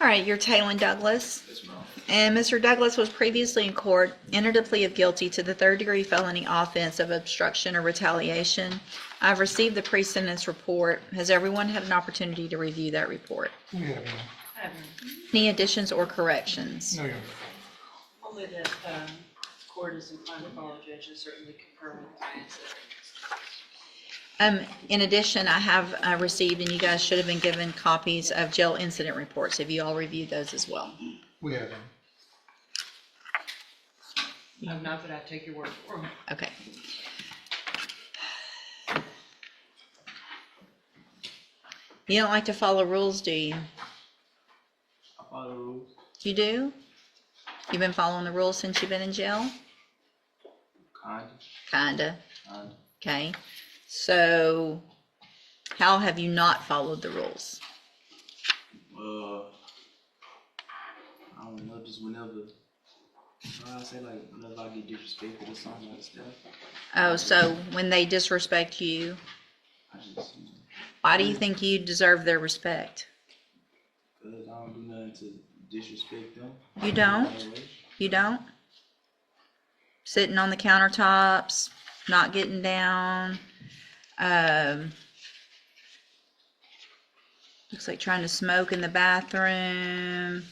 All right, you're Taylon Douglas. Yes, ma'am. And Mr. Douglas was previously in court, entered a plea of guilty to the third-degree felony offense of obstruction or retaliation. I've received the pre-sentence report. Has everyone had an opportunity to review that report? We have none. Any additions or corrections? No, Your Honor. Only that court is inclined to follow judges, certainly concur with the answer. In addition, I have received, and you guys should have been given copies of jail incident reports. Have you all reviewed those as well? We have none. Not that I take your word for it. Okay. You don't like to follow rules, do you? I follow the rules. You do? You've been following the rules since you've been in jail? Kinda. Okay. So, how have you not followed the rules? I don't know, just whenever, I say like whenever I get disrespected or something like stuff. Oh, so when they disrespect you, I just, why do you think you deserve their respect? cause I don't do nothing to disrespect them. You don't? You don't? Sitting on the countertops, not getting down. Looks like trying to smoke in the bathroom,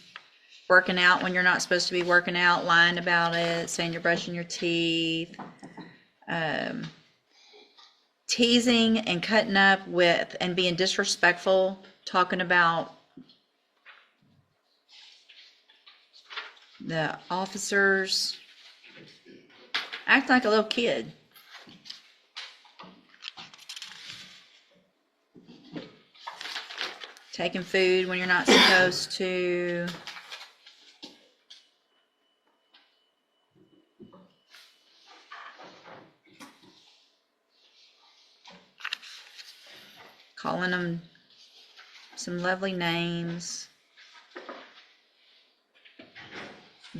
working out when you're not supposed to be working out, lying about it, saying you're brushing your teeth, teasing and cutting up with and being disrespectful, talking about the officers, act like a little kid. Taking food when you're not supposed to. Calling them some lovely names.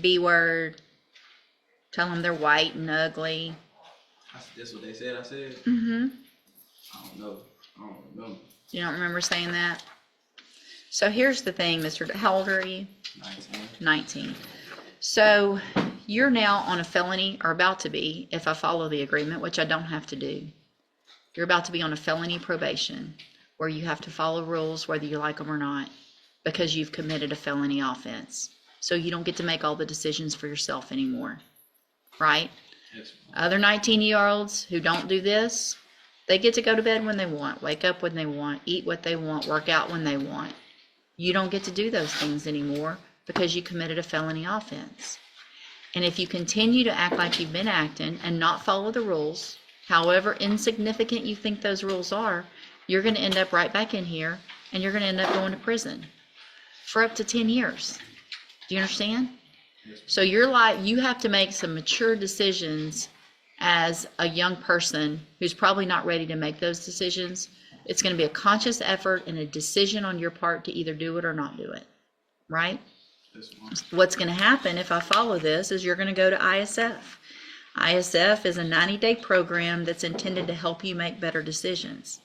B word. Tell them they're white and ugly. That's what they said I said? Mm-hmm. I don't know. I don't remember. You don't remember saying that? So here's the thing, Mr. How old are you? 19. 19. So you're now on a felony, or about to be, if I follow the agreement, which I don't have to do. You're about to be on a felony probation where you have to follow rules whether you like them or not because you've committed a felony offense. So you don't get to make all the decisions for yourself anymore, right? Yes, Other 19-year-olds who don't do this, they get to go to bed when they want, wake up when they want, eat what they want, work out when they want. You don't get to do those things anymore because you committed a felony offense. And if you continue to act like you've been acting and not follow the rules, however insignificant you think those rules are, you're going to end up right back in here and you're going to end up going to prison for up to 10 years. Do you understand? So you're like, you have to make some mature decisions as a young person who's probably not ready to make those decisions. It's going to be a conscious effort and a decision on your part to either do it or not do it, right? What's going to happen if I follow this is you're going to go to ISF. ISF is a 90-day program that's intended to help you make better decisions.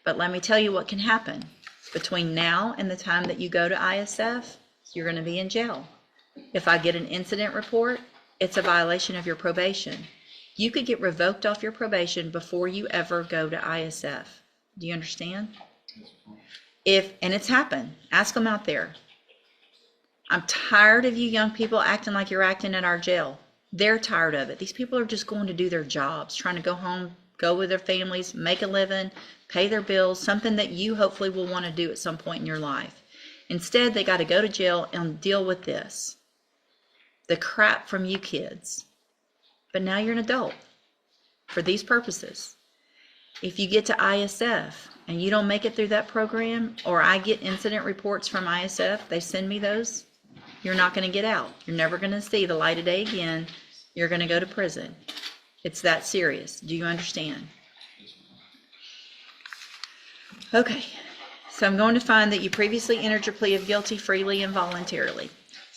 But let me tell you what can happen. Between now and the time that you go to ISF, you're going to be in jail. If I get an incident report, it's a violation of your probation. You could get revoked off your probation before you ever go to ISF. Do you understand? And it's happened. Ask them out there. I'm tired of you young people acting like you're acting at our jail. They're tired of it. These people are just going to do their jobs, trying to go home, go with their families, make a living, pay their bills, something that you hopefully will want to do at some point in your life. Instead, they got to go to jail and deal with this. The crap from you kids. But now you're an adult for these purposes. If you get to ISF and you don't make it through that program, or I get incident reports from ISF, they send me those, you're not going to get out. You're never going to see the light of day again. You're going to go to prison. It's that serious. Do you understand? Okay. So I'm going to find that you previously entered your plea of guilty freely and voluntarily.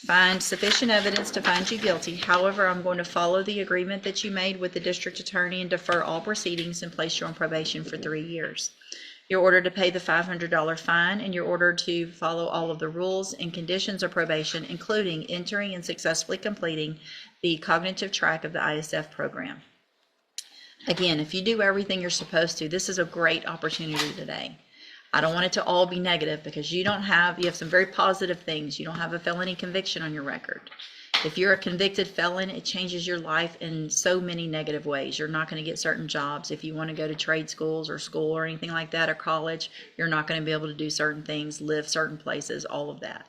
Find sufficient evidence to find you guilty. However, I'm going to follow the agreement that you made with the district attorney and defer all proceedings and place you on probation for 3 years. You're ordered to pay the $500 fine, and you're ordered to follow all of the rules and conditions of probation, including entering and successfully completing the cognitive track of the ISF program. Again, if you do everything you're supposed to, this is a great opportunity today. I don't want it to all be negative, because you have some very positive things. You don't have a felony conviction on your record. If you're a convicted felon, it changes your life in so many negative ways. You're not going to get certain jobs. If you want to go to trade schools or school or anything like that, or college, you're not going to be able to do certain things, live certain places, all of that.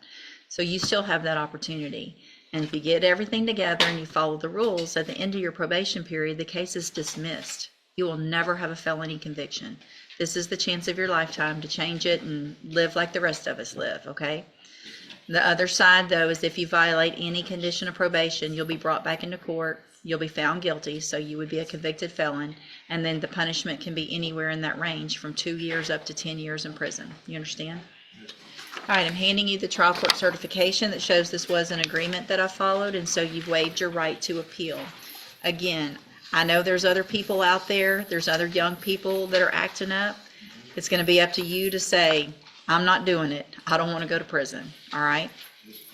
So you still have that opportunity. And if you get everything together and you follow the rules, at the end of your probation period, the case is dismissed. You will never have a felony conviction. This is the chance of your lifetime to change it and live like the rest of us live, okay? The other side, though, is if you violate any condition of probation, you'll be brought back into court. You'll be found guilty, so you would be a convicted felon. And then the punishment can be anywhere in that range from 2 years up to 10 years in prison. You understand? All right, I'm handing you the trial court certification that shows this was an agreement that I followed, and so you've waived your right to appeal. Again, I know there's other people out there, there's other young people that are acting up. It's going to be up to you to say, I'm not doing it. I don't want to go to prison. All right?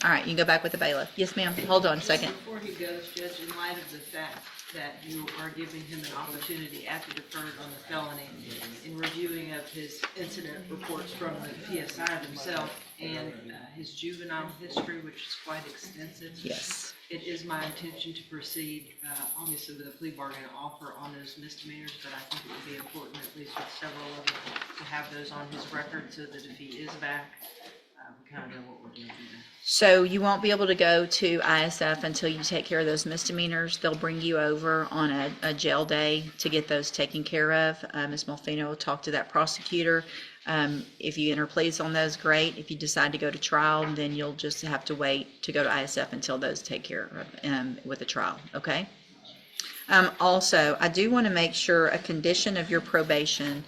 All right, you can go back with the bailiff. Yes, ma'am. Hold on a second. Before he goes, Judge, in light of the fact that you are giving him an opportunity after deferred on the felony, in reviewing of his incident reports from the PSI themselves and his juvenile history, which is quite extensive. Yes. It is my intention to proceed, obviously with a plea bargain offer on those misdemeanors, but I think it would be important, at least with several of them, to have those on his record so that if he is back, we kind of know what we're doing there. So you won't be able to go to ISF until you take care of those misdemeanors. They'll bring you over on a jail day to get those taken care of. Ms. Molfino will talk to that prosecutor. If you enter pleas on those, great. If you decide to go to trial, then you'll just have to wait to go to ISF until those take care of with the trial, okay? Also, I do want to make sure a condition of your probation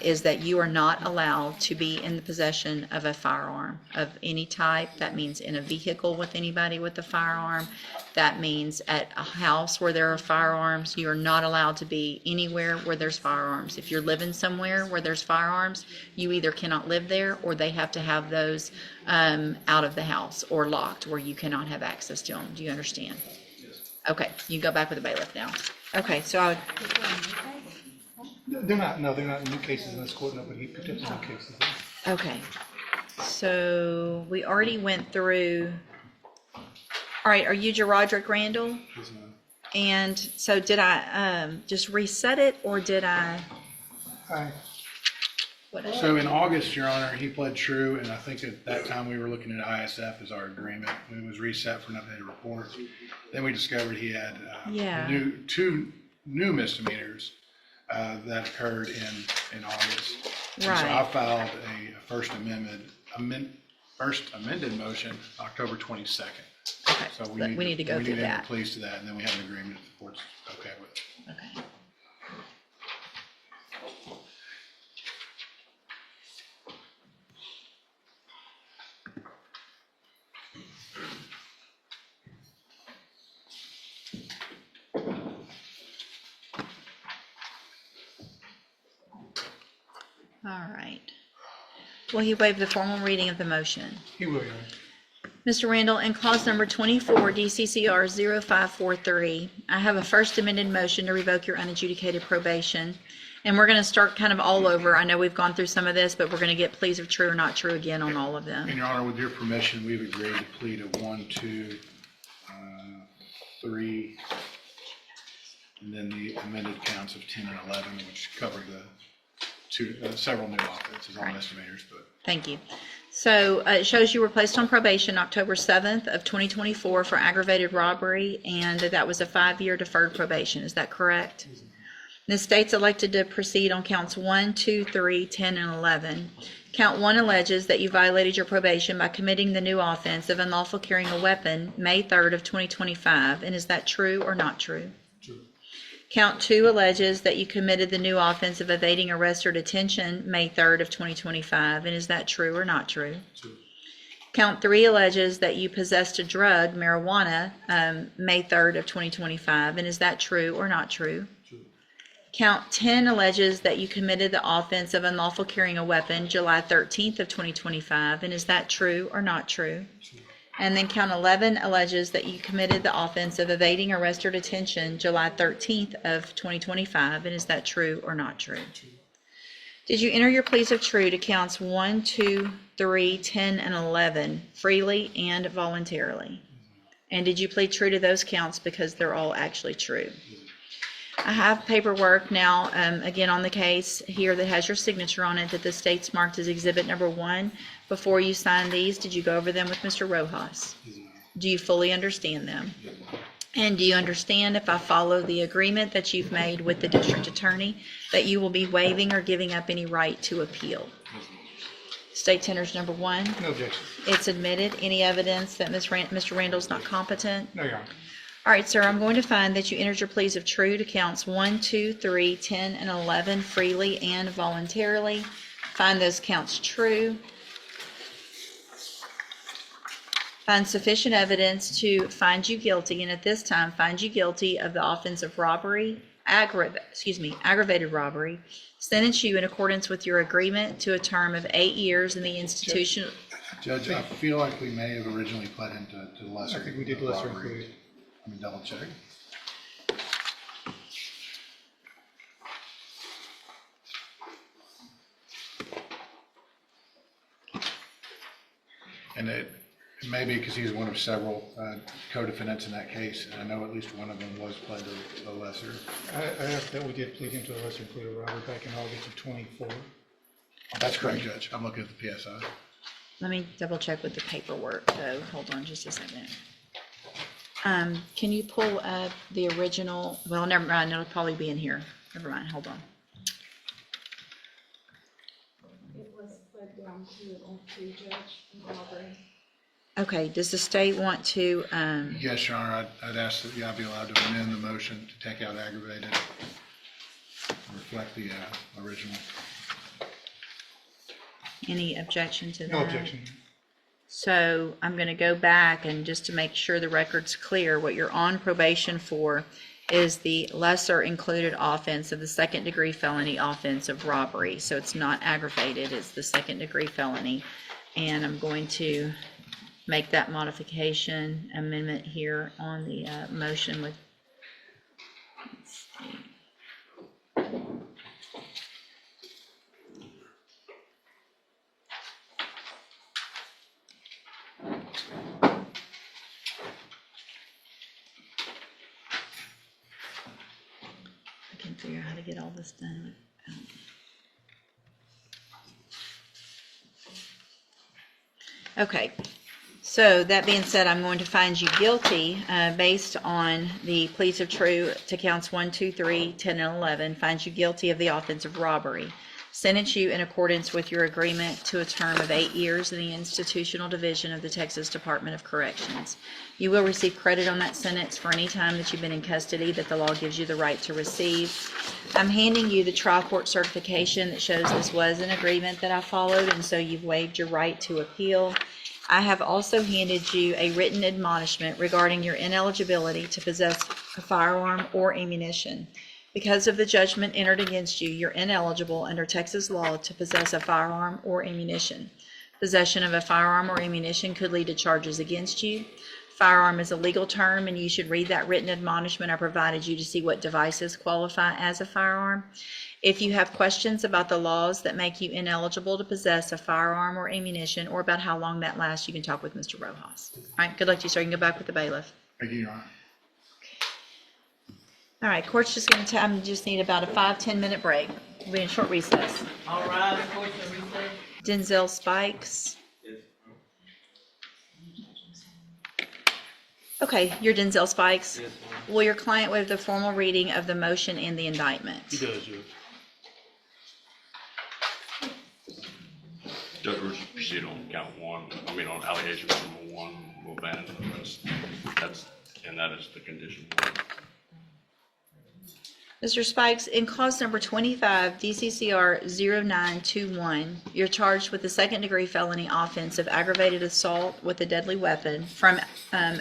is that you are not allowed to be in the possession of a firearm of any type. That means in a vehicle with anybody with a firearm. That means at a house where there are firearms. You are not allowed to be anywhere where there's firearms. If you're living somewhere where there's firearms, you either cannot live there or they have to have those out of the house or locked where you cannot have access to them. Do you understand? Okay, you go back with the bailiff now. Okay, so I would, They're not new cases in this court, no, but he picked up some new cases. okay. So we already went through, all right, are you Roderick Randall? Yes, ma'am. And so did I just reset it, or did I? Hi. What did So in August, Your Honor, he pled true, and I think at that time we were looking at ISF as our agreement. It was reset for an updated report. Then we discovered he had Yeah. two new misdemeanors that occurred in August. And so I Right. filed a first amended motion October 22nd. Okay, So we need to go through We need to that. enter pleas to that, and then we have an agreement if the court's okay with it. Okay. All right. Will you waive the formal reading of the motion? He will, Your Honor. Mr. Randall, in clause number 24, DCCR 0543, I have a first amended motion to revoke your unadjudicated probation. And we're going to start kind of all over. I know we've gone through some of this, but we're going to get pleas of true or not true again on all of them. And Your Honor, with your permission, we've agreed to plead to 1, 2, 3, and then the amended counts of 10 and 11, which cover the several new offenses, all Right. misdemeanors, but Thank you. So it shows you were placed on probation October 7th of 2024 for aggravated robbery, and that was a 5-year deferred probation. Is that correct? The state's elected to proceed on counts 1, 2, 3, 10, and 11. Count 1 alleges that you violated your probation by committing the new offense of unlawful carrying a weapon May 3rd of 2025. And is that true or not true? true. Count 2 alleges that you committed the new offense of evading arrest or detention May 3rd of 2025. And is that true or not true? True. Count 3 alleges that you possessed a drug, marijuana, May 3rd of 2025. And is that true or not true? True. Count 10 alleges that you committed the offense of unlawful carrying a weapon July 13th of 2025, and is that true or not true? And then count 11 alleges that you committed the offense of evading arrest or detention July 13th of 2025, and is that true or not true? Did you enter your pleas of true to counts 1, 2, 3, 10, and 11 freely and voluntarily? And did you plead true to those counts because they're all actually true? I have paperwork now, again on the case here that has your signature on it that the state's marked as exhibit number 1. Before you sign these, did you go over them with Mr. Rojas? Do you fully understand them? And do you understand, if I follow the agreement that you've made with the district attorney, that you will be waiving or giving up any right to appeal? State tenders number 1. No objection. It's admitted. Any evidence that Mr. Randall's not competent? No, Your Honor. All right, sir, I'm going to find that you entered your pleas of true to counts 1, 2, 3, 10, and 11 freely and voluntarily. Find those counts true. Find sufficient evidence to find you guilty, and at this time, find you guilty of the offense of robbery, aggravated robbery. Sentence you in accordance with your agreement to a term of 8 years in the institution. Judge, I feel like we may have originally pled into the lesser. I think we did lesser robbery. included. Let me double check. And it may be because he's one of several co-defendants in that case, and I know at least one of them was pled to the lesser. I asked that we did plead into a lesser included robbery back in August of '24. That's correct, Judge. I'm looking at the PSI. Let me double check with the paperwork, though. Hold on just a second. Can you pull up the original? Well, never mind. It'll probably be in here. Never mind. Hold on. It was pled down to judge robbery. Okay. Does the state want to? Yes, Your Honor, I'd ask that I be allowed to amend the motion to take out aggravated, reflect the original. Any objection to that? No objection. So I'm going to go back, and just to make sure the record's clear, what you're on probation for is the lesser included offense of the second degree felony offense of robbery. So it's not aggravated, it's the second degree felony. And I'm going to make that modification amendment here on the motion with, let's see. I can figure out how to get all this done. Okay, so that being said, I'm going to find you guilty based on the pleas of true to counts 1, 2, 3, 10, and 11. Find you guilty of the offense of robbery. Sentence you in accordance with your agreement to a term of 8 years in the institutional division of the Texas Department of Corrections. You will receive credit on that sentence for any time that you've been in custody that the law gives you the right to receive. I'm handing you the trial court certification that shows this was an agreement that I followed, and so you've waived your right to appeal. I have also handed you a written admonishment regarding your ineligibility to possess a firearm or ammunition. Because of the judgment entered against you, you're ineligible under Texas law to possess a firearm or ammunition. Possession of a firearm or ammunition could lead to charges against you. Firearm is a legal term, and you should read that written admonishment I provided you to see what devices qualify as a firearm. If you have questions about the laws that make you ineligible to possess a firearm or ammunition, or about how long that lasts, you can talk with Mr. Rojas. All right, good luck to you, sir. You can go back with the bailiff. Thank you, Your Honor. All right, court's just going to just need about a 5-10 minute break. We'll be in short recess. All right, court's in recess. Denzel Spikes. Okay, you're Denzel Spikes. Yes, Will your client waive the formal reading of the motion and the indictment? he does, Judge. Judge, we'll just proceed on count 1, on allegation number 1, we'll ban the rest. That is the condition. Mr. Spikes, in clause number 25, DCCR 0921, you're charged with the second degree felony offense of aggravated assault with a deadly weapon from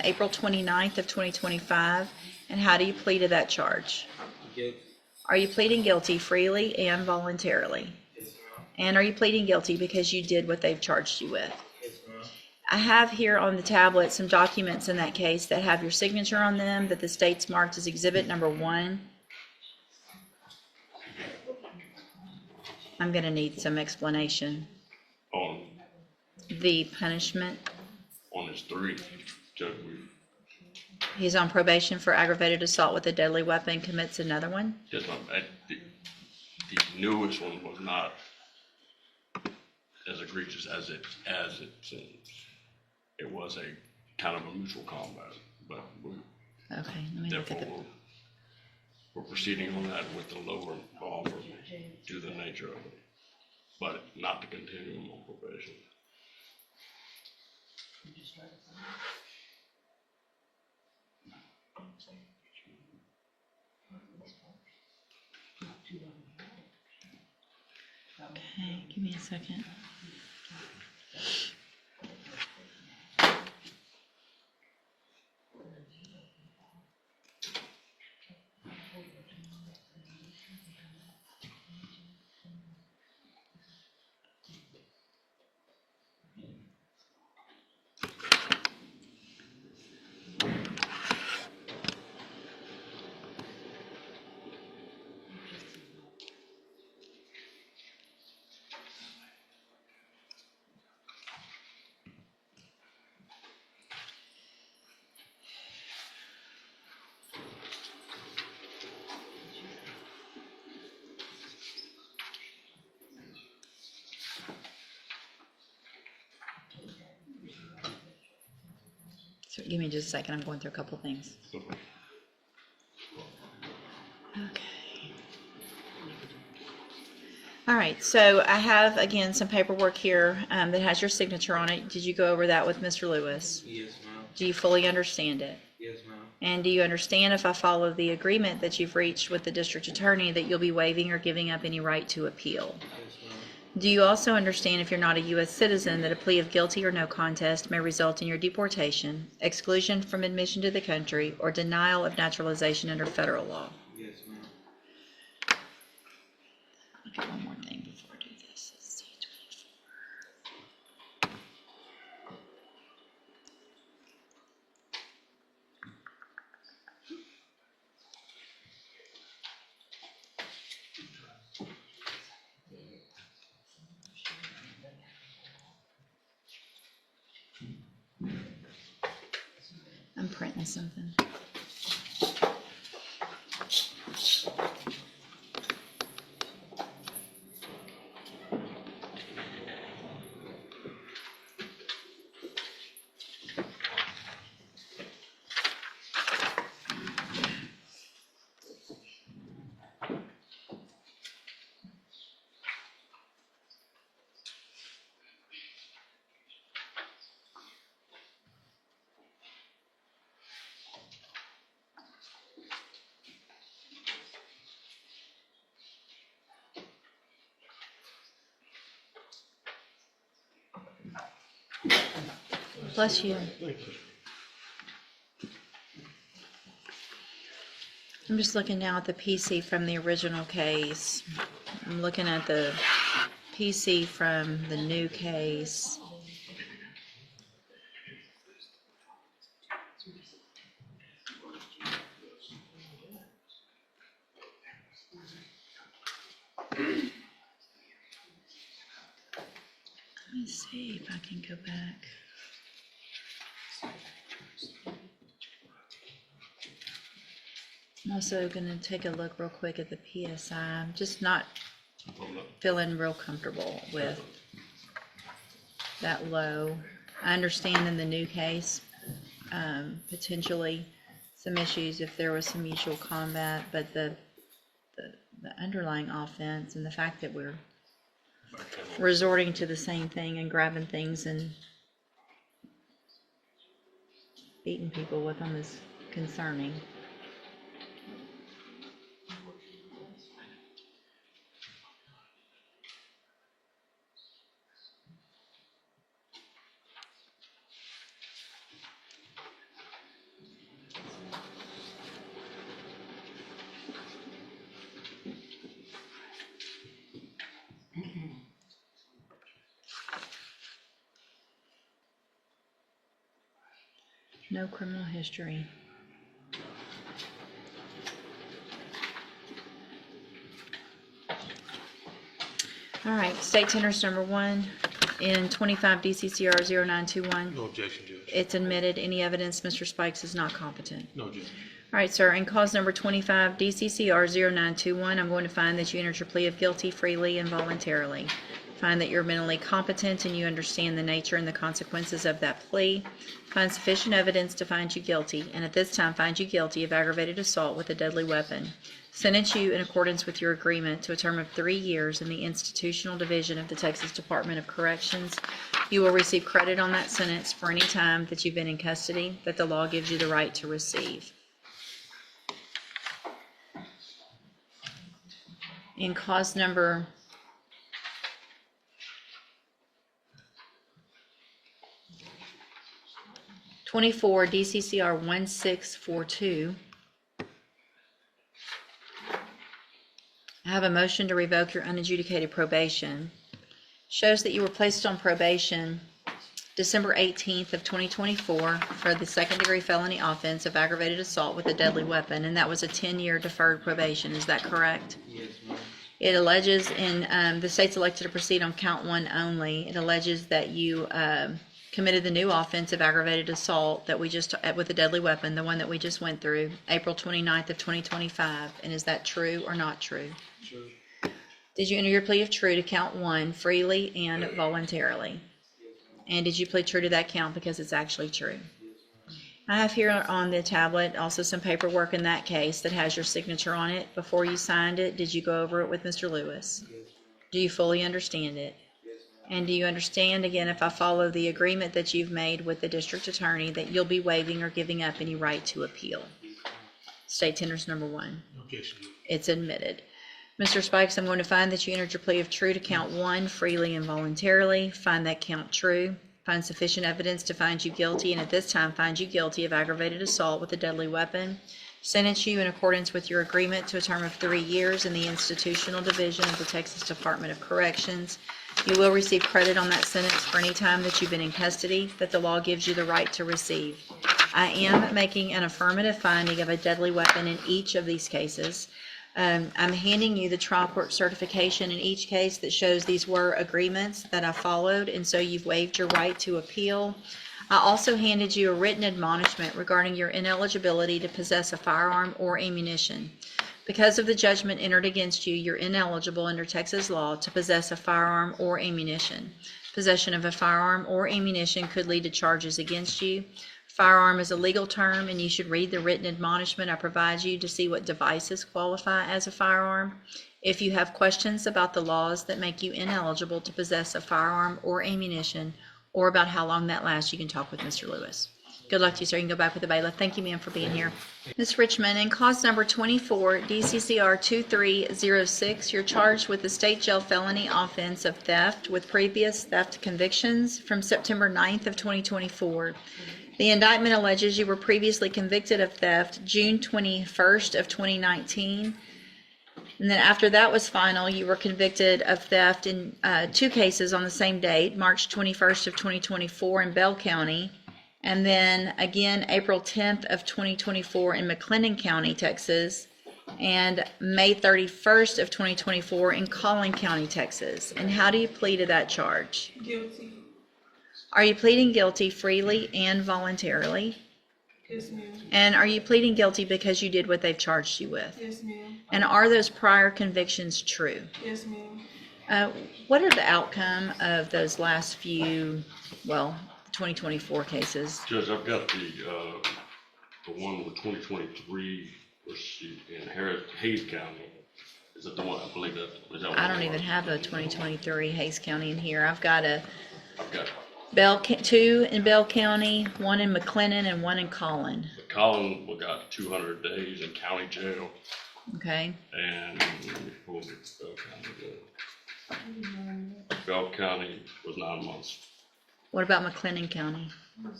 April 29th of 2025. And how do you plead to that charge? Guilty. Are you pleading guilty freely and voluntarily? Yes, ma'am. And are you pleading guilty because you did what they've charged you with? Yes, ma'am. I have here on the tablet some documents in that case that have your signature on them that the state's marked as exhibit number 1. I'm gonna need some explanation. On, The punishment, on his 3, Judge, he's on probation for aggravated assault with a deadly weapon, commits another one. just, the newest one was not as egregious as it seems. It was a kind of a mutual combat, but we, Okay, let me look at the, therefore, we're proceeding on that with the lower offer due to the nature of it, but not to continue him on probation. okay, give me a second. So give me just a second, I'm going through a couple things. Okay. All right, so I have, again, some paperwork here that has your signature on it. Did you go over that with Mr. Lewis? Yes, ma'am. Do you fully understand it? Yes, ma'am. And do you understand, if I follow the agreement that you've reached with the district attorney, that you'll be waiving or giving up any right to appeal? Yes, ma'am. Do you also understand, if you're not a U.S. citizen, that a plea of guilty or no contest may result in your deportation, exclusion from admission to the country, or denial of naturalization under federal law? Yes, ma'am. Look at one more thing before I do this. Let's see, 24. I'm printing something. Bless you. I'm just looking now at the PC from the original case. I'm looking at the PC from the new case. Let me see if I can go back. I'm also going to take a look real quick at the PSI. I'm just not feeling real comfortable with that low. I understand in the new case, potentially some issues if there was some mutual combat, but the underlying offense and the fact that we're resorting to the same thing and grabbing things and beating people with them is concerning. No criminal history. All right, state tenders number 1 in 25 DCCR 0921. No objection, Judge. It's admitted. Any evidence Mr. Spikes is not competent. No, Judge. All right, sir, in cause number 25 DCCR 0921, I'm going to find that you entered your plea of guilty freely and voluntarily. Find that you're mentally competent and you understand the nature and the consequences of that plea. Find sufficient evidence to find you guilty, and at this time find you guilty of aggravated assault with a deadly weapon. Sentence you in accordance with your agreement to a term of 3 years in the institutional division of the Texas Department of Corrections. You will receive credit on that sentence for any time that you've been in custody that the law gives you the right to receive. In cause number 24 DCCR 1642, I have a motion to revoke your unadjudicated probation. Shows that you were placed on probation December 18th of 2024 for the second-degree felony offense of aggravated assault with a deadly weapon, and that was a 10-year deferred probation. Is that correct? Yes, ma'am. It alleges, and the state's elected to proceed on count 1 only. It alleges that you committed the new offense of aggravated assault that we just, with a deadly weapon, the one that we just went through, April 29th of 2025. And is that true or not true? True. Did you enter your plea of true to count 1 freely and voluntarily? And did you plead true to that count because it's actually true? I have here on the tablet also some paperwork in that case that has your signature on it. Before you signed it, did you go over it with Mr. Lewis? Do you fully understand it? And do you understand, again, if I follow the agreement that you've made with the district attorney, that you'll be waiving or giving up any right to appeal? State tenders number 1. No objection, Judge. It's admitted. Mr. Spikes, I'm going to find that you entered your plea of true to count 1 freely and voluntarily. Find that count true. Find sufficient evidence to find you guilty, and at this time find you guilty of aggravated assault with a deadly weapon. Sentence you in accordance with your agreement to a term of 3 years in the institutional division of the Texas Department of Corrections. You will receive credit on that sentence for any time that you've been in custody that the law gives you the right to receive. I am making an affirmative finding of a deadly weapon in each of these cases. I'm handing you the trial court certification in each case that shows these were agreements that I followed, and so you've waived your right to appeal. I also handed you a written admonishment regarding your ineligibility to possess a firearm or ammunition. Because of the judgment entered against you, you're ineligible under Texas law to possess a firearm or ammunition. Possession of a firearm or ammunition could lead to charges against you. Firearm is a legal term, and you should read the written admonishment I provide you to see what devices qualify as a firearm. If you have questions about the laws that make you ineligible to possess a firearm or ammunition, or about how long that lasts, you can talk with Mr. Lewis. Good luck to you, sir. You can go back with the bailiff. Thank you, ma'am, for being here. Ms. Richmond, in cause number 24, DCCR 2306, you're charged with the state jail felony offense of theft with previous theft convictions from September 9th of 2024. The indictment alleges you were previously convicted of theft June 21st of 2019. And then after that was final, you were convicted of theft in 2 cases on the same date, March 21st of 2024 in Bell County, and then again April 10th of 2024 in McLennan County, Texas, and May 31st of 2024 in Collin County, Texas. And how do you plead to that charge? Guilty. Are you pleading guilty freely and voluntarily? Yes, ma'am. And are you pleading guilty because you did what they've charged you with? Yes, ma'am. And are those prior convictions true? Yes, ma'am. What are the outcome of those last few, 2024 cases? Judge, I've got the one with 2023, in Hayes County. Is that the one? I believe that. Is that I don't even have a 2023 Hayes County in here. I've got I've got 2 in Bell County, 1 in McLennan, and 1 in Collin. Colin, we got 200 days in county jail, Okay. and what was it, Bell County? Bell County was 9 months. What about McLennan County? I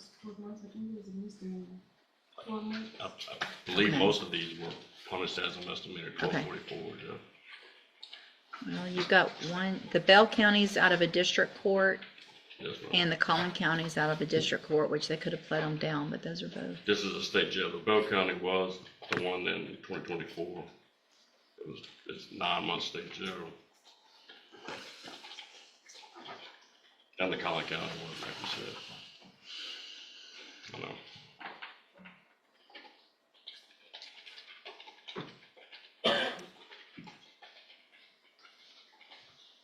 believe Okay. most of these were punished as a misdemeanor, 1244, Judge. Well, you've got one, the Bell County's out of a district court, Yes, ma'am. And the Collin County's out of the district court, which they could have pled them down, but those are both. This is a state jail. The Bell County was the one in 2024. It's 9 months state jail. And the Collin County one, like you said. I know.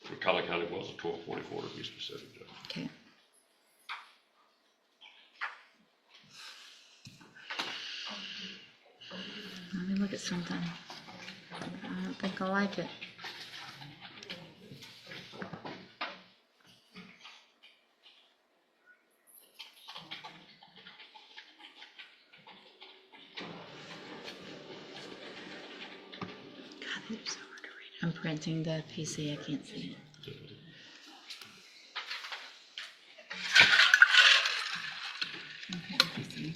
The Collin County was a 1244 to be specific, Judge. Okay. Let me look at something. I don't think I like it. God, these are so hard to read. I'm printing the PC, I can't see it. Okay, PC.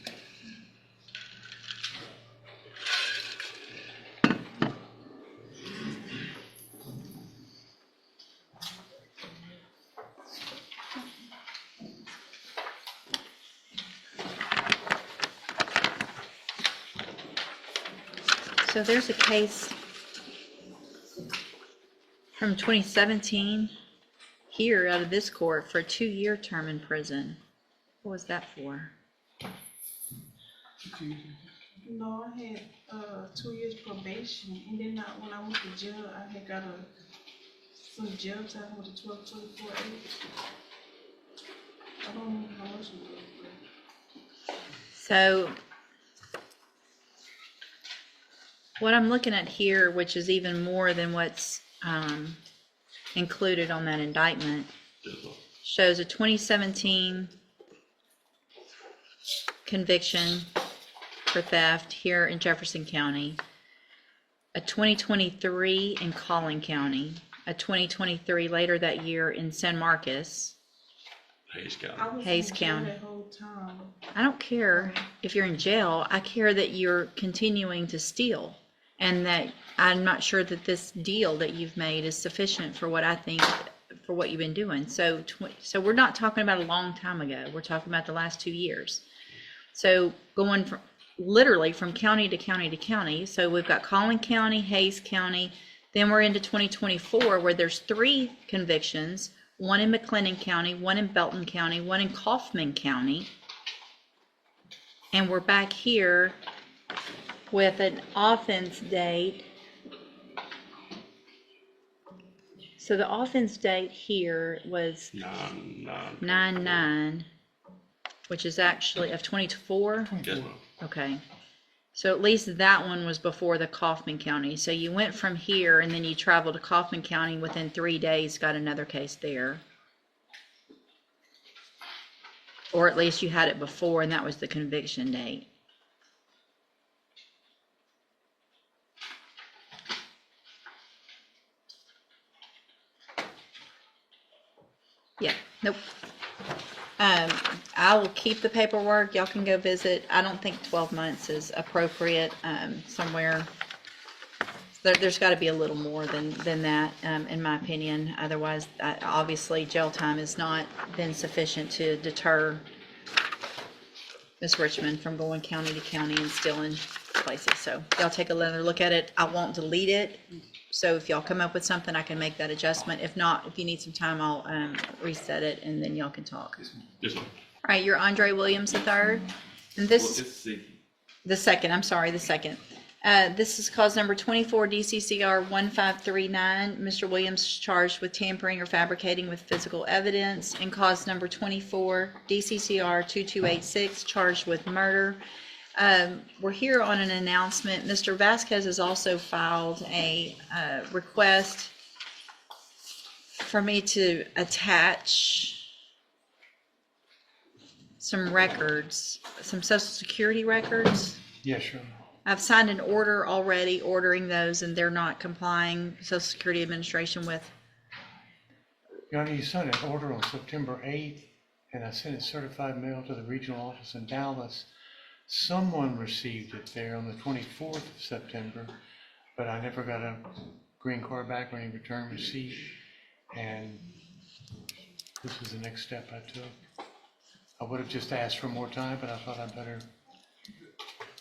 So there's a case from 2017 here out of this court for a 2-year term in prison. What was that for? No, I had, 2 years probation, and then when I went to jail, I had got some jail time with a 1224A. I don't know how much it was, but. So what I'm looking at here, which is even more than what's included on that indictment, Yes, ma'am. shows a 2017 conviction for theft here in Jefferson County, a 2023 in Collin County, a 2023 later that year in San Marcos. Hayes County. I was Hayes in jail County. that whole time. I don't care if you're in jail. I care that you're continuing to steal, and that I'm not sure that this deal that you've made is sufficient for what I think, for what you've been doing. So we're not talking about a long time ago. We're talking about the last 2 years. So going from literally from county to county to county. So we've got Collin County, Hayes County, then we're into 2024 where there's 3 convictions, one in McLennan County, one in Belton County, one in Kaufman County. And we're back here with an offense date. So the offense date here was 9/9, which is actually of 24. Yes, ma'am. Okay. So at least that one was before the Kaufman County. So you went from here and then you traveled to Kaufman County within 3 days, got another case there. Or at least you had it before and that was the conviction date. Yeah, nope. I will keep the paperwork. Y'all can go visit. I don't think 12 months is appropriate, somewhere. There's gotta be a little more than that, in my opinion. Otherwise, obviously, jail time has not been sufficient to deter Ms. Richmond from going county to county and stealing places. So y'all take another look at it. I won't delete it. So if y'all come up with something, I can make that adjustment. If not, if you need some time, I'll reset it and then y'all can talk. Yes, ma'am. All right, you're Andre Williams III, and this is the second. I'm sorry, the second. This is cause number 24 DCCR 1539. Mr. Williams is charged with tampering or fabricating with physical evidence, and cause number 24 DCCR 2286 charged with murder. We're here on an announcement. Mr. Vasquez has also filed a request for me to attach some records, some Social Security records. Yes, sure. I've signed an order already ordering those, and they're not complying, Social Security Administration, with. Your Honor, you signed an order on September 8th, and I sent it certified mail to the regional office in Dallas. Someone received it there on the 24th of September, but I never got a green card back or any return receipt. And this is the next step I took. I would have just asked for more time, but I thought I'd better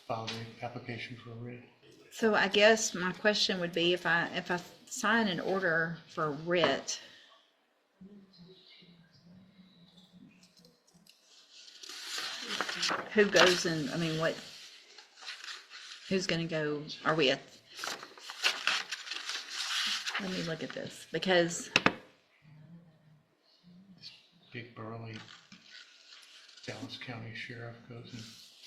file the application for a writ. So I guess my question would be, if I sign an order for writ, who goes in, I mean, who's gonna go, are we at, let me look at this, because, Big burly Dallas County Sheriff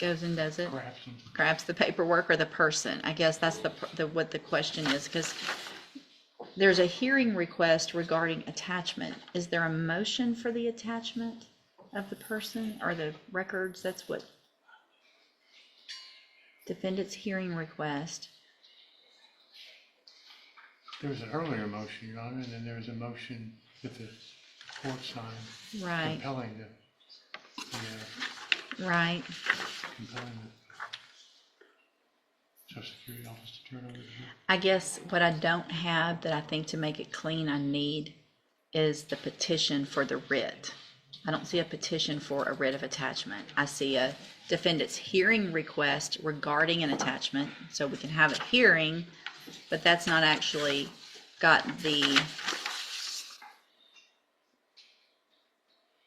goes and does it, grabs them. grabs the paperwork or the person? I guess that's what the question is, because there's a hearing request regarding attachment. Is there a motion for the attachment of the person or the records? That's what defendant's hearing request. There was an earlier motion, Your Honor, and then there was a motion that the court signed Right, compelling right. compelling the Social Security office to turn over to him. I guess what I don't have that I think to make it clean I need is the petition for the writ. I don't see a petition for a writ of attachment. I see a defendant's hearing request regarding an attachment, so we can have a hearing, but that's not actually got the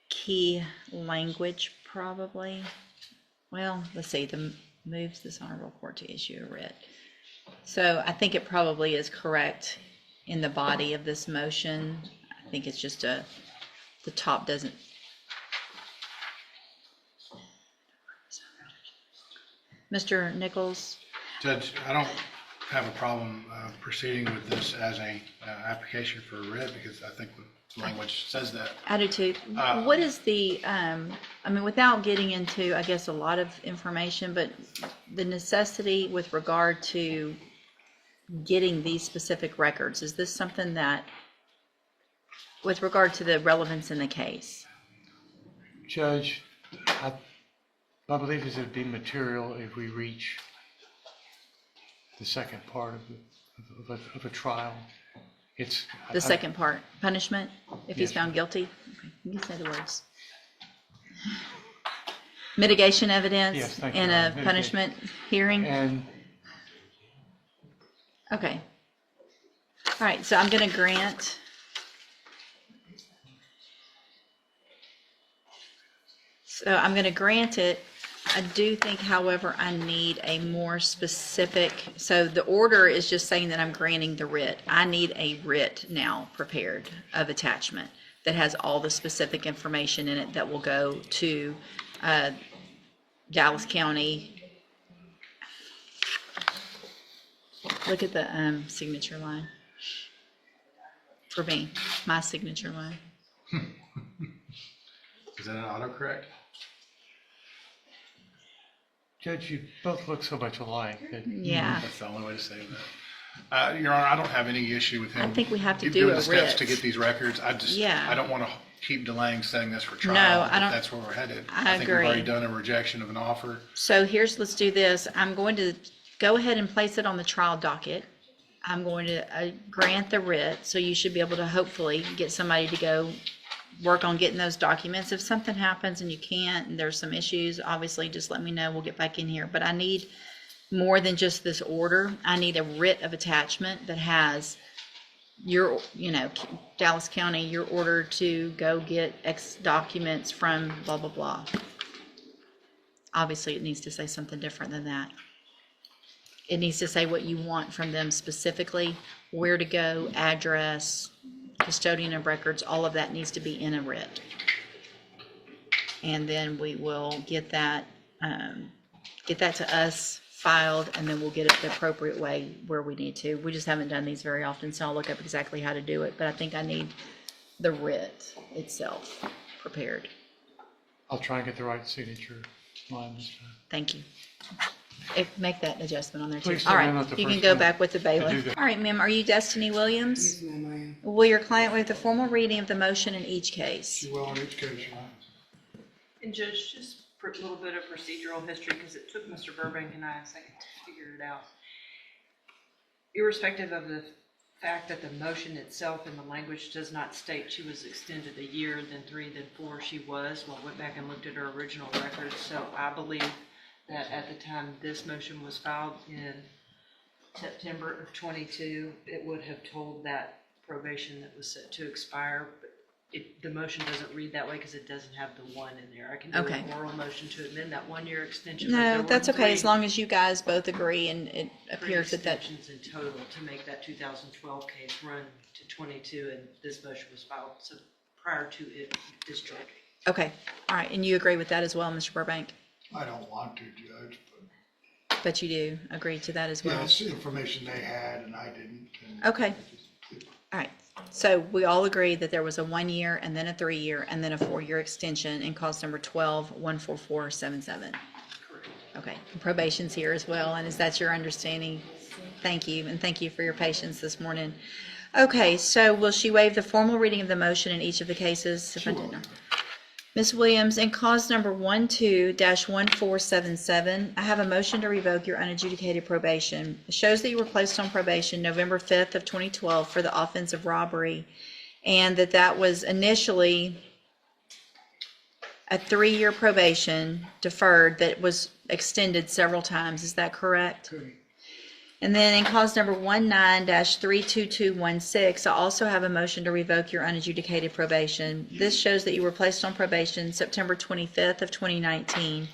key language probably. Well, let's see, the moves this honorable court to issue a writ. So I think it probably is correct in the body of this motion. I think it's just the top doesn't. Mr. Nichols, Judge, I don't have a problem proceeding with this as a application for a writ, because I think the language says that. attitude, what is the, I mean, without getting into, I guess, a lot of information, but the necessity with regard to getting these specific records, is this something that, with regard to the relevance in the case? Judge, my belief is it'd be material if we reach the second part of a trial. It's The second part, punishment, if he's found guilty? Okay, you can say the words. Mitigation Yes, evidence thank you, and Your a Honor. Mitigation. punishment hearing? And Okay. All right, so I'm gonna grant. So I'm gonna grant it. I do think, however, I need a more specific, so the order is just saying that I'm granting the writ. I need a writ now prepared of attachment that has all the specific information in it that will go to Dallas County. Look at the signature line. For me, my signature line. Is that an autocorrect? Judge, you both look so much alike that Yeah, That's the only way to say that. Your Honor, I don't have any issue with him. I think we have to doing do the a steps writ. to get these records. Yeah. I don't want to keep delaying setting this for trial. No, I if don't- That's where we're headed. I think we've already agree. done a rejection of an offer. So let's do this. I'm going to go ahead and place it on the trial docket. I'm going to grant the writ, so you should be able to hopefully get somebody to go work on getting those documents. If something happens and you can't, and there's some issues, obviously just let me know. We'll get back in here. But I need more than just this order. I need a writ of attachment that has your, Dallas County, your order to go get X documents from blah, blah, blah. Obviously, it needs to say something different than that. It needs to say what you want from them specifically, where to go, address, custodian of records, all of that needs to be in a writ. And then we will get that to us filed, and then we'll get it the appropriate way where we need to. We just haven't done these very often, so I'll look up exactly how to do it, but I think I need the writ itself prepared. I'll try and get the right signature line this time. Thank you. Make that adjustment on there too. Please All tell me right, I'm not the you can first go one back with the do bailiff. that. All right, ma'am, are you Destiny Williams? Yes, ma'am, I am. Will your client waive the formal reading of the motion in each case? You will in each case, Your Honor. And Judge, just for a little bit of procedural history, because it took Mr. Burbank and I a second to figure it out. Irrespective of the fact that the motion itself in the language does not state she was extended a year, then 3, then 4, she was. Well, I went back and looked at her original records, so I believe that at the time this motion was filed in September of 22, it would have told that probation that was set to expire, but the motion doesn't read that way because it doesn't have the 1 in there. I can do Okay. an oral motion to amend that 1-year extension. but No, there were that's okay, as 3 long as you guys both agree and it three appears that extensions in total to make that 2012 case run to 22, and this motion was filed so prior to it discharging. okay, all right, and you agree with that as well, Mr. Burbank? I don't want to, Judge, But you do agree to that as but well? yeah, it's information they had and I didn't. and Okay. All right, so we all agree that there was a 1-year and then a 3-year and then a 4-year extension in cause number 12-14477. Okay, and probation's here as well, and is that your understanding? Thank you, and thank you for your patience this morning. Okay, so will she waive the formal reading of the motion in each of the cases? If I didn't know. Ms. Williams, in cause number 12-1477, I have a motion to revoke your unadjudicated probation. It shows that you were placed on probation November 5th of 2012 for the offense of robbery, and that was initially a 3-year probation deferred that was extended several times. Is that correct? Correct. And then in cause number 19-32216, I also have a motion to revoke your unadjudicated probation. This shows that you were placed on probation September 25th of 2019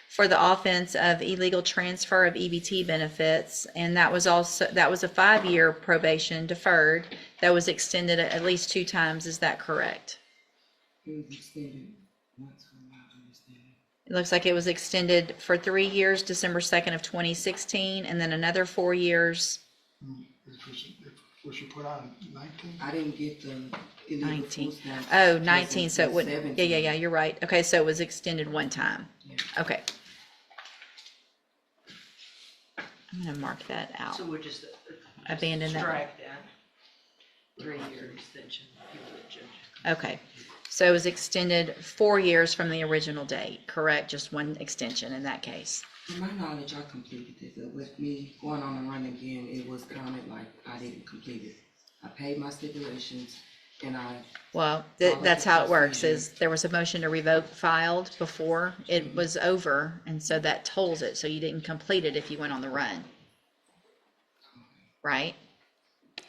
for the offense of illegal transfer of EBT benefits, and that was a 5-year probation deferred that was extended at least 2 times. Is that correct? It was extended once from my understanding. It looks like it was extended for 3 years, December 2nd of 2016, and then another 4 years, Was she put on 19? I didn't get the illegal 19. food stamps. Oh, 19, so it would, 17. yeah, you're right. Okay, so it was extended 1 time. Yeah. Okay. I'm gonna mark that out. So we'll just Abandon that. strike that 3-year extension, if you would, Judge. Okay, so it was extended 4 years from the original date, correct? Just 1 extension in that case. To my knowledge, I completed this. With me going on the run again, it was counted like I didn't complete it. I paid my stipulations and I, Well, that's how it works, is there was a motion to revoke filed before it was over, and so that tolls it, so you didn't complete it if you went on the run. Right?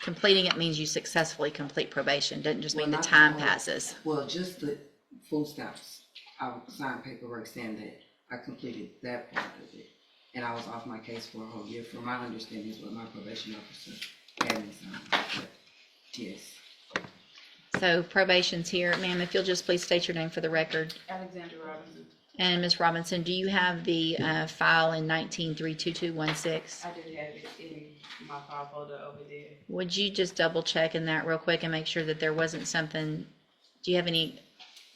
Completing it means you successfully complete probation, doesn't just mean the Well, not time all. passes. well, just the food stamps. I signed paperwork saying that I completed that part of it. And I was off my case for a whole year. From my understanding is what my probation officer had me sign. But yes. So probation's here. Ma'am, if you'll just please state your name for the record. Alexandra Robinson. And Ms. Robinson, do you have the file in 19-32216? I did have it in my file folder over there. Would you just double check in that real quick and make sure that there wasn't something, do you have any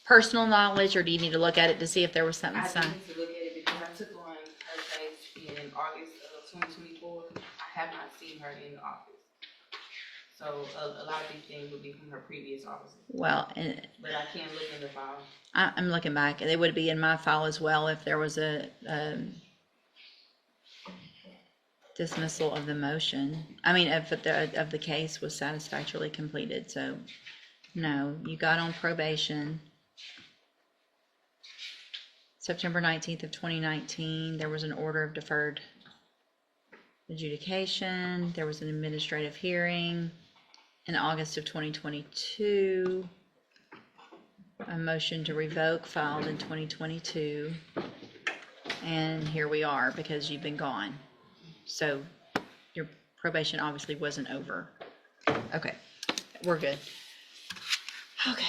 personal knowledge, or do you need to look at it to see if there was something I signed? need to look at it because I took on her case in August of 2024. I have not seen her in the office. So a lot of these things would be from her previous offices, Well, but I can look in the file. I'm looking back, and it would be in my file as well if there was a dismissal of the motion. I mean, if the case was satisfactorily completed. So, no, you got on probation September 19th of 2019. There was an order of deferred adjudication. There was an administrative hearing in August of 2022. A motion to revoke filed in 2022. And here we are because you've been gone. So your probation obviously wasn't over. Okay, we're good. Okay.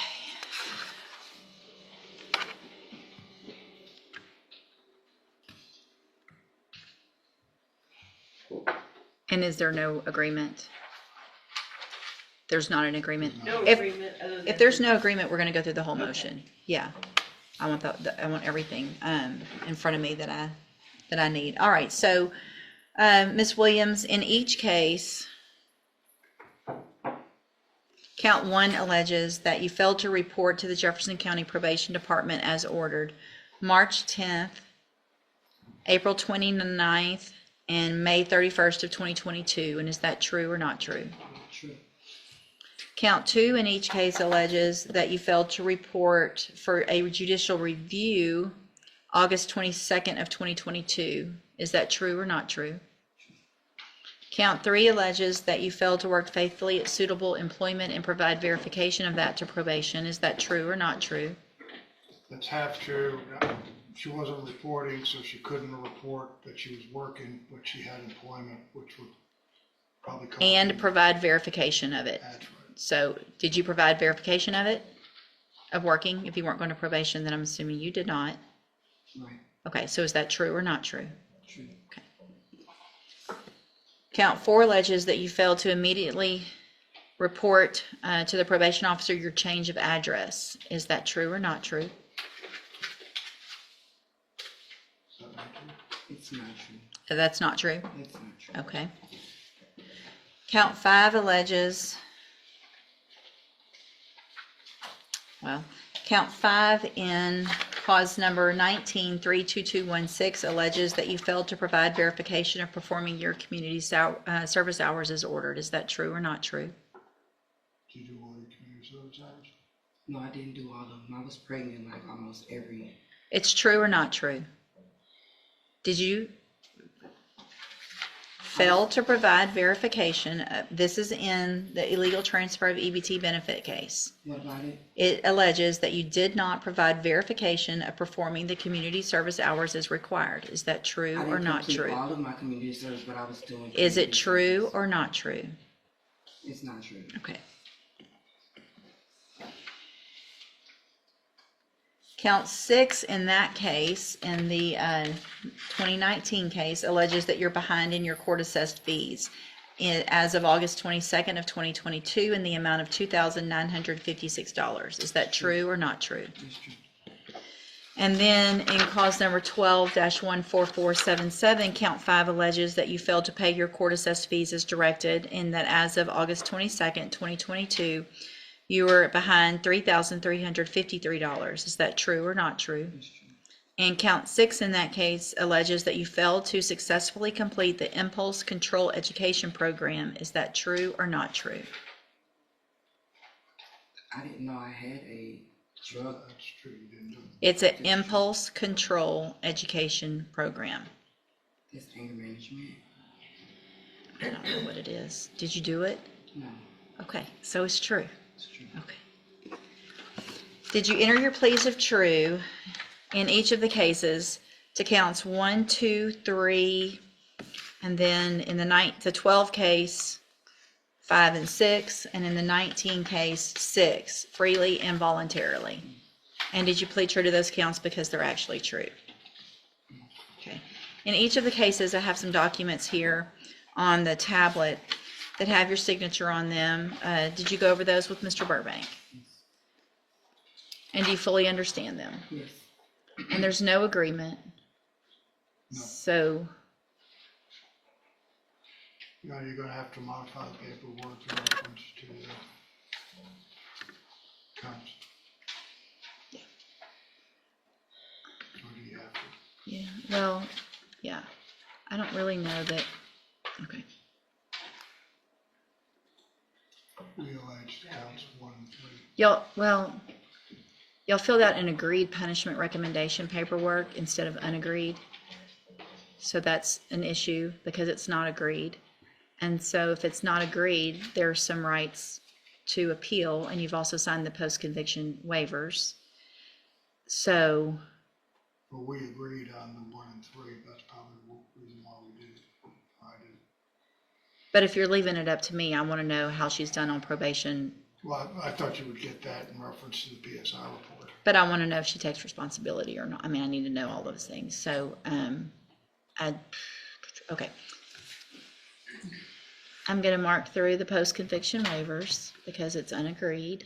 And is there no agreement? There's not an agreement? No If- agreement other than. If there's no agreement, we're gonna go through the whole motion. Yeah. I want I want everything, in front of me that I need. All right, so, Ms. Williams, in each case, count 1 alleges that you failed to report to the Jefferson County Probation Department as ordered March 10th, April 29th, and May 31st of 2022. And is that true or not true? True. Count 2 in each case alleges that you failed to report for a judicial review August 22nd of 2022. Is that true or not true? Count 3 alleges that you failed to work faithfully at suitable employment and provide verification of that to probation. Is that true or not true? That's half true. She wasn't reporting, so she couldn't report that she was working, but she had employment, which would probably cost. And provide verification of it. That's right. So did you provide verification of it? Of working? If you weren't going to probation, then I'm assuming you did not. Right. Okay, so is that true or not true? True. Count 4 alleges that you failed to immediately report to the probation officer your change of address. Is that true or not true? Is that not true? It's not true. That's not true? It's not true. Okay. Count 5 alleges, count 5 in cause number 19-32216 alleges that you failed to provide verification of performing your community service hours as ordered. Is that true or not true? Did you do all your community service hours? No, I didn't do all of them. I was pregnant like almost every. It's true or not true? Did you fail to provide verification? This is in the illegal transfer of EBT benefit case. What about it? It alleges that you did not provide verification of performing the community service hours as required. Is that true I or didn't not complete true? all of my community service, but I was doing. Is it community true service. or not true? It's not true. Okay. Count 6 in that case, in the 2019 case, alleges that you're behind in your court-assessed fees as of August 22nd of 2022 in the amount of $2,956. Is that true or not true? It's true. And then in cause number 12-14477, count 5 alleges that you failed to pay your court-assessed fees as directed, and that as of August 22nd, 2022, you were behind $3,353. Is that true or not true? It's true. And count 6 in that case alleges that you failed to successfully complete the Impulse Control Education Program. Is that true or not true? I didn't know I had a drug. That's true, you didn't do it. It's an Impulse Control Education Program. This anger management. I don't know what it is. Did you do it? No, Okay, so it's true. it's true. Okay. Did you enter your pleas of true in each of the cases to counts 1, 2, 3, and then in the 12 case, 5 and 6, and in the 19 case, 6, freely and voluntarily? And did you plead true to those counts because they're actually true? Okay. In each of the cases, I have some documents here on the tablet that have your signature on them. Did you go over those with Mr. Burbank? And do you fully understand them? Yes. And there's no agreement. No. So, You know, you're gonna have to modify the paperwork in reference to the counts. Yeah. Or do you have to? yeah, well, yeah. I don't really know that. Okay. We alleged counts 1 and 3. Y'all filled out an agreed punishment recommendation paperwork instead of unagreed. So that's an issue because it's not agreed. And so if it's not agreed, there are some rights to appeal, and you've also signed the post-conviction waivers. So, Well, we agreed on the 1 and 3, that's probably the reason why we did. I did. but if you're leaving it up to me, I want to know how she's done on probation. Well, I thought you would get that in reference to the PSI report. But I want to know if she takes responsibility or not. I mean, I need to know all those things. So, okay. I'm going to mark through the post-conviction waivers because it's unagreed.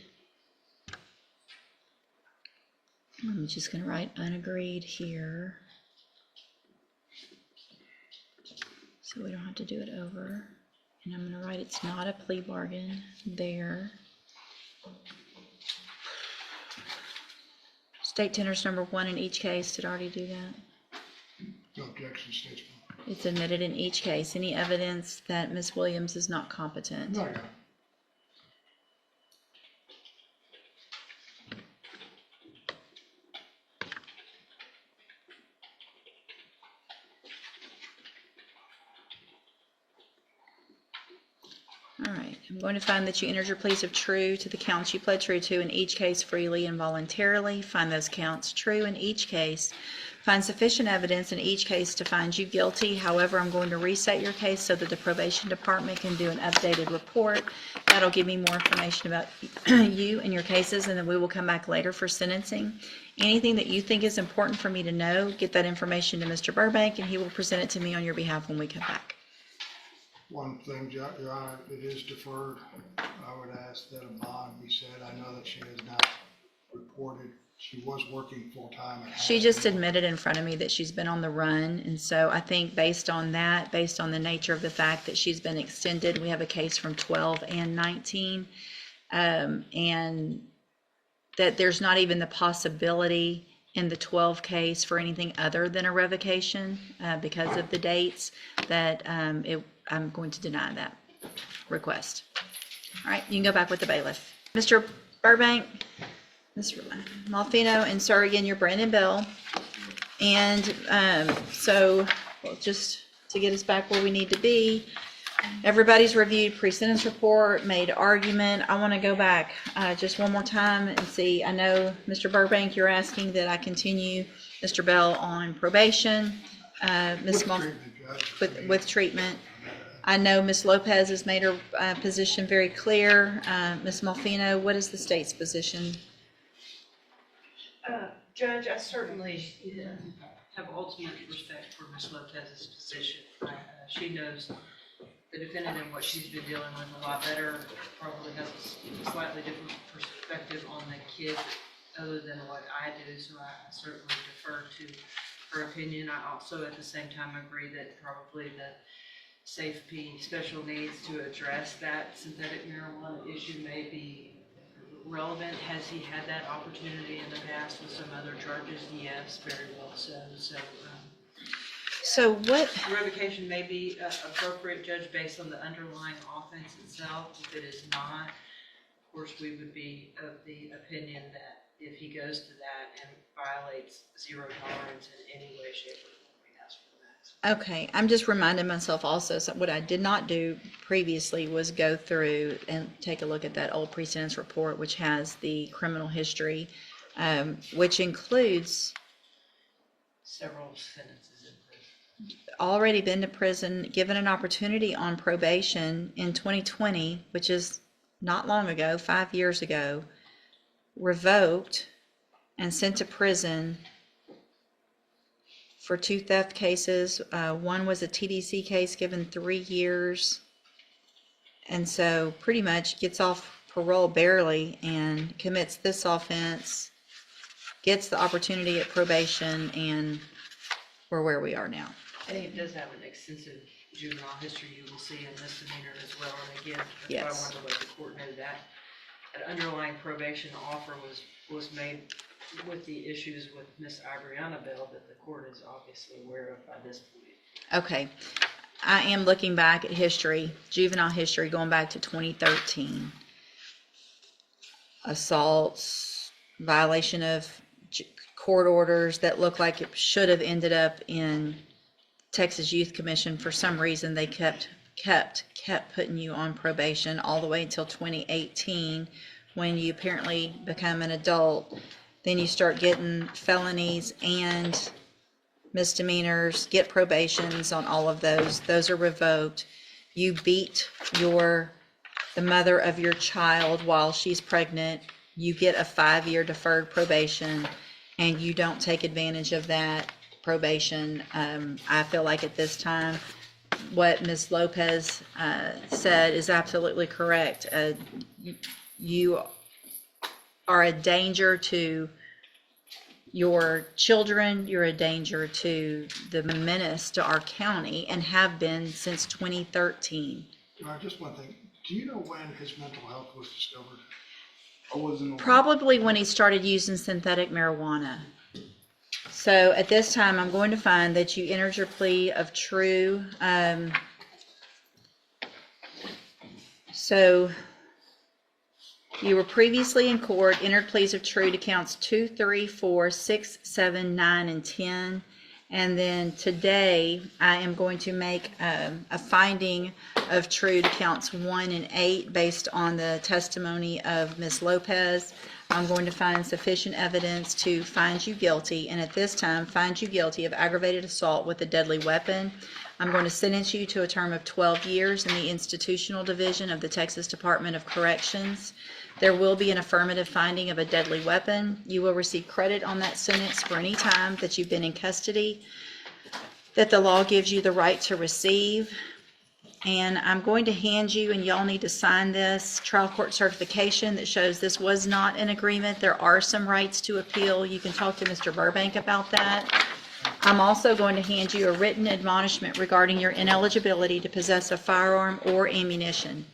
I'm just going to write unagreed here, so we don't have to do it over. And I'm going to write it's not a plea bargain there. State tenders number 1 in each case. Did I already do that? No objection, statesman. It's admitted in each case. Any evidence that Ms. Williams is not competent? No, yeah. All right, I'm going to find that you entered your pleas of true to the counts you pled true to in each case freely and voluntarily. Find those counts true in each case. Find sufficient evidence in each case to find you guilty. However, I'm going to reset your case so that the probation department can do an updated report. That'll give me more information about you and your cases, and then we will come back later for sentencing. Anything that you think is important for me to know, get that information to Mr. Burbank, and he will present it to me on your behalf when we come back. One thing, Your Honor, it is deferred. I would ask that a bond be set. I know that she has not reported. She was working full-time. and She has just been. admitted in front of me that she's been on the run, and so I think based on that, based on the nature of the fact that she's been extended, we have a case from 12 and 19, and that there's not even the possibility in the 12 case for anything other than a revocation because of the dates, that I'm going to deny that request. All right, you can go back with the bailiff. Mr. Burbank, Mr. Malfino, and sir, again, you're Brandon Bell. And so just to get us back where we need to be, everybody's reviewed pre-sentence report, made argument. I want to go back just one more time and see. I know, Mr. Burbank, you're asking that I continue Mr. Bell on probation. Ms. With Mal- treatment, Judge. with treatment. I know Ms. Lopez has made her position very clear. Ms. Malfino, what is the state's position? Judge, I certainly have ultimate respect for Ms. Lopez's position. She knows the defendant and what she's been dealing with a lot better, probably has a slightly different perspective on the kid other than what I do, so I certainly defer to her opinion. I also at the same time agree that probably the SAFE-P special needs to address that synthetic marijuana issue may be relevant. Has he had that opportunity in the past with some other charges? Yes, very well so. So what, Revocation may be appropriate, Judge, based on the underlying offense itself. If it is not, of course, we would be of the opinion that if he goes to that and violates zero tolerance in any way, shape, or form, we ask for that. okay, I'm just reminding myself also, so what I did not do previously was go through and take a look at that old pre-sentence report, which has the criminal history, which includes Several sentences in prison. already been to prison, given an opportunity on probation in 2020, which is not long ago, 5 years ago, revoked and sent to prison for 2 theft cases. One was a TDC case, given 3 years. And so pretty much gets off parole barely and commits this offense, gets the opportunity at probation, and we're where we are now. And he does have an extensive juvenile history, you will see in misdemeanor as well. And again, that's why I Yes. wanted to let the court know that. That underlying probation offer was made with the issues with Miss Ibriana Bell that the court is obviously aware of by this point. Okay, I am looking back at history, juvenile history, going back to 2013. Assaults, violation of court orders that look like it should have ended up in Texas Youth Commission. For some reason, they kept putting you on probation all the way until 2018, when you apparently become an adult. Then you start getting felonies and misdemeanors, get probations on all of those. Those are revoked. You beat the mother of your child while she's pregnant. You get a 5-year deferred probation, and you don't take advantage of that probation. I feel like at this time, what Ms. Lopez said is absolutely correct. You are a danger to your children, you're a danger to the menace to our county, and have been since 2013. Just one thing. Do you know when his mental health was discovered? Or wasn't it? Probably when he started using synthetic marijuana. So at this time, I'm going to find that you entered your plea of true. So you were previously in court, entered pleas of true to counts 2, 3, 4, 6, 7, 9, and 10. And then today, I am going to make a finding of true to counts 1 and 8 based on the testimony of Ms. Lopez. I'm going to find sufficient evidence to find you guilty, and at this time, find you guilty of aggravated assault with a deadly weapon. I'm going to sentence you to a term of 12 years in the institutional division of the Texas Department of Corrections. There will be an affirmative finding of a deadly weapon. You will receive credit on that sentence for any time that you've been in custody, that the law gives you the right to receive. And I'm going to hand you, and y'all need to sign this, trial court certification that shows this was not an agreement. There are some rights to appeal. You can talk to Mr. Burbank about that. I'm also going to hand you a written admonishment regarding your ineligibility to possess a firearm or ammunition.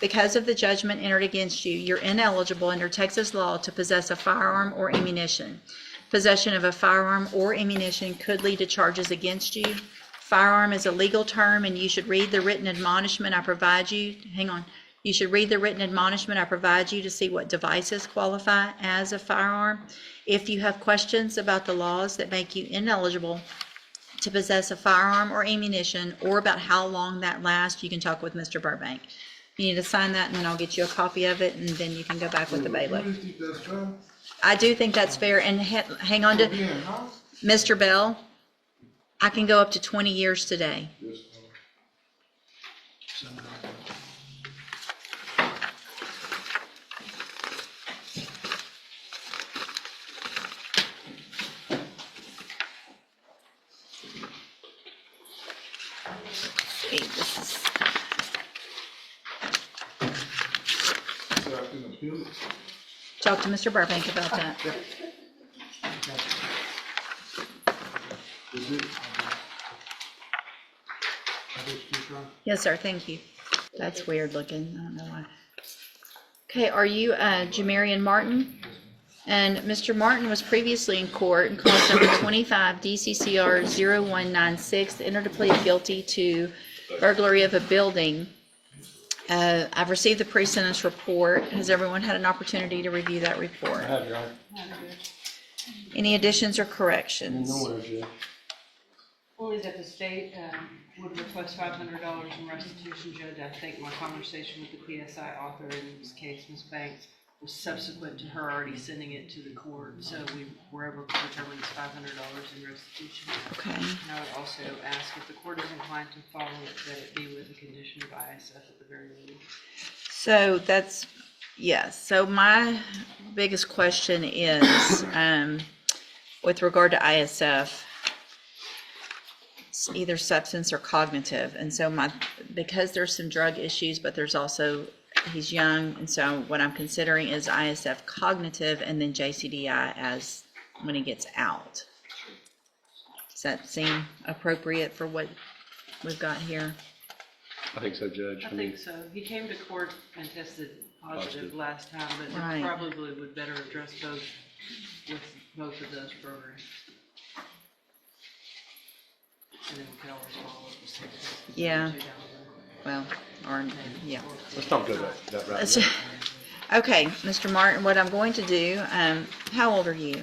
Because of the judgment entered against you, you're ineligible under Texas law to possess a firearm or ammunition. Possession of a firearm or ammunition could lead to charges against you. Firearm is a legal term, and you should read the written admonishment I provide you. Hang on. You should read the written admonishment I provide you to see what devices qualify as a firearm. If you have questions about the laws that make you ineligible to possess a firearm or ammunition, or about how long that lasts, you can talk with Mr. Burbank. You need to sign that, and then I'll get you a copy of it, and then you can go back with the bailiff. I do think that's fair, and hang on to, Mr. Bell, I can go up to 20 years today. See, this is, talk to Mr. Burbank about that. Yes, sir, thank you. That's weird looking, I don't know why. Okay, are you Jamarian Martin? And Mr. Martin was previously in court in cause number 25 DCCR 0196, entered a plea of guilty to burglary of a building. I've received the pre-sentence report. Has everyone had an opportunity to review that report? I have, Your Honor. Any additions or corrections? Nowhere, Judge. Only that the state would request $500 in restitution, Judge. I think my conversation with the PSI author in this case, Ms. Banks, was subsequent to her already sending it to the court, so we were able to determine it's $500 in restitution. Okay. And I would also ask if the court is inclined to follow it, that it be with a condition of ISF at the very least. So that's, yes. So my biggest question is, with regard to ISF, it's either substance or cognitive. And so because there's some drug issues, but there's also, he's young, and so what I'm considering is ISF cognitive and then JCDI as when he gets out. Does that seem appropriate for what we've got here? I think so, Judge. I think so. He came to court and tested positive last time, but Right. it probably would better address both with both of those programs. And then we can always follow up with 6 months. Yeah. Well, or, yeah. Let's not go that route. That's- Okay, Mr. Martin, what I'm going to do, how old are you?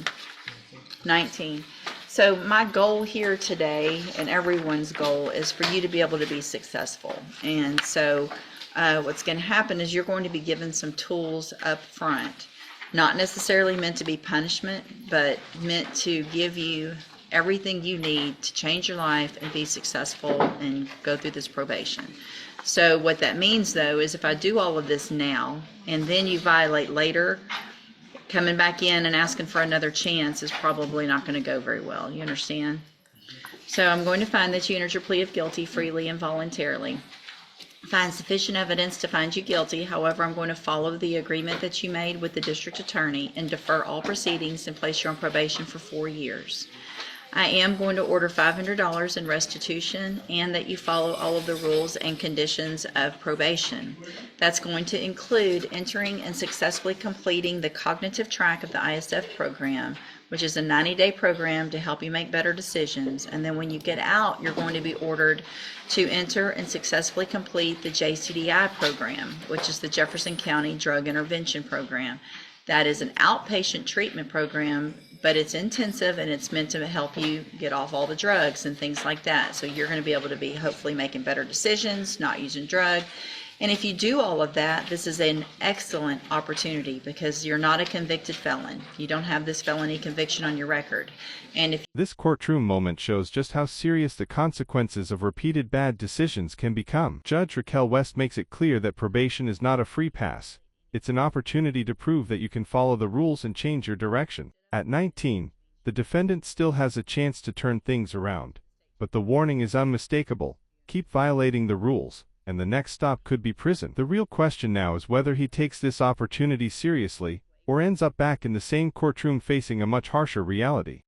19. So my goal here today, and everyone's goal, is for you to be able to be successful. And so what's going to happen is you're going to be given some tools up front, not necessarily meant to be punishment, but meant to give you everything you need to change your life and be successful and go through this probation. So what that means, though, is if I do all of this now and then you violate later, coming back in and asking for another chance is probably not going to go very well. You understand? So I'm going to find that you entered your plea of guilty freely and voluntarily. Find sufficient evidence to find you guilty. However, I'm going to follow the agreement that you made with the district attorney and defer all proceedings and place you on probation for 4 years. I am going to order $500 in restitution and that you follow all of the rules and conditions of probation. That's going to include entering and successfully completing the cognitive track of the ISF program, which is a 90-day program to help you make better decisions. And then when you get out, you're going to be ordered to enter and successfully complete the JCDI program, which is the Jefferson County Drug Intervention Program. That is an outpatient treatment program, but it's intensive and it's meant to help you get off all the drugs and things like that. So you're going to be able to be hopefully making better decisions, not using drug. And if you do all of that, this is an excellent opportunity because you're not a convicted felon. You don't have this felony conviction on your record. And if This courtroom moment shows just how serious the consequences of repeated bad decisions can become. Judge Raquel West makes it clear that probation is not a free pass. It's an opportunity to prove that you can follow the rules and change your direction. At 19, the defendant still has a chance to turn things around. But the warning is unmistakable: keep violating the rules, and the next stop could be prison. The real question now is whether he takes this opportunity seriously, or ends up back in the same courtroom facing a much harsher reality.